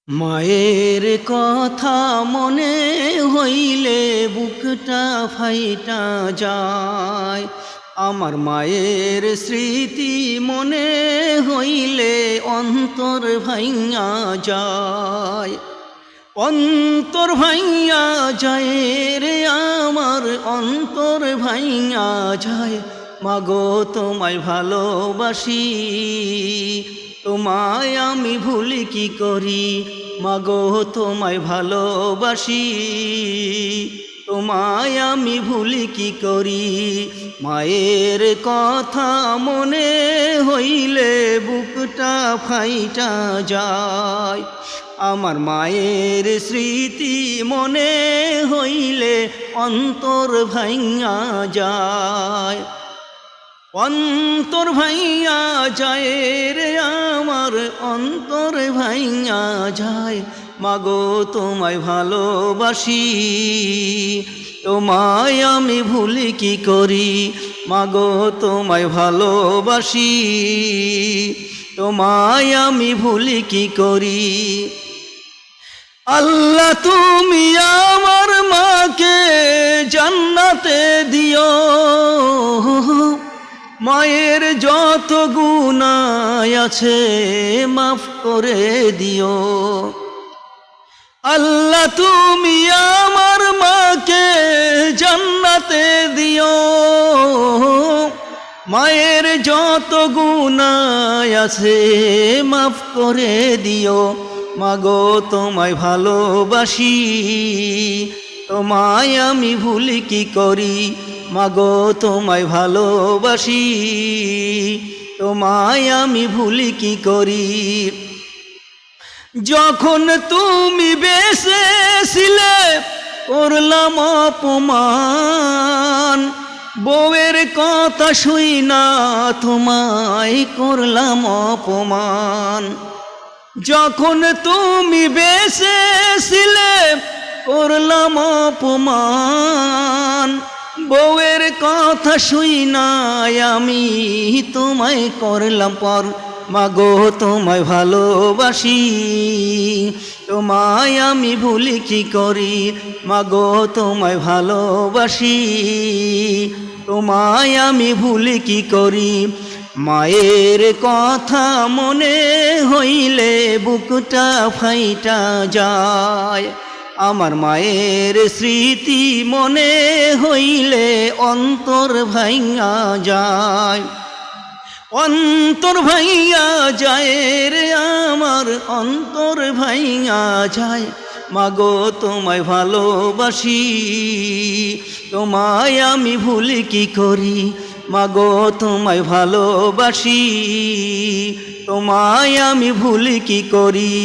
মায়ের কথা মনে হইলে বুকটা ফাইটা যায়। আমার মায়ের স্মৃতি মনে হইলে অন্তর ভাইয়া যায়। অন্তর ভাইয়া যায় রে আমার অন্তর ভাইয়া যায়। মাগো তোমায় ভালোবাসি, তোমায় আমি ভুলি কি করি। মাগো তোমায় ভালোবাসি, তোমায় আমি ভুলি কি করি। মায়ের কথা মনে হইলে বুকটা ফাইটা যায়। আমার মায়ের স্মৃতি মনে হইলে অন্তর ভাইয়া যায়। অন্তর ভাইয়া যায় রে আমার অন্তর ভাইয়া যায়। মাগো তোমায় ভালোবাসি, তোমায় আমি ভুলি কি করি। মাগো তোমায় ভালোবাসি, তোমায় আমি ভুলি কি করি। আল্লাহ তুমি আমার মাকে জান্নাতে দিও, মায়ের যত গুনাহ আছে মাফ করে দিও। আল্লাহ তুমি আমার মাকে জান্নাতে দিও, মায়ের যত গুনাহ আছে মাফ করে দিও। মাগো তোমায় ভালোবাসি, তোমায় আমি ভুলি কি করি। মাগো তোমায় ভালোবাসি, তোমায় আমি ভুলি কি করি। যখন তুমি বেঁচে ছিলে করলাম অপমান, বউয়ের কথা শুই না তোমায় করলাম অপমান। যখন তুমি বেঁচে ছিলে করলাম অপমান, বউয়ের কথা শুই না আমি তোমায় করলাম পর। মাগো তোমায় ভালোবাসি, তোমায় আমি ভুলি কি করি। মাগো তোমায় ভালোবাসি, তোমায় আমি ভুলি কি করি। মায়ের কথা মনে হইলে বুকটা ফাইটা যায়। আমার মায়ের স্মৃতি মনে হইলে অন্তর ভাইয়া যায়। অন্তর ভাইয়া যায় রে আমার অন্তর ভাইয়া যায়। মাগো তোমায় ভালোবাসি, তোমায় আমি ভুলি কি করি। মাগো তোমায় ভালোবাসি, তোমায় আমি ভুলি কি করি।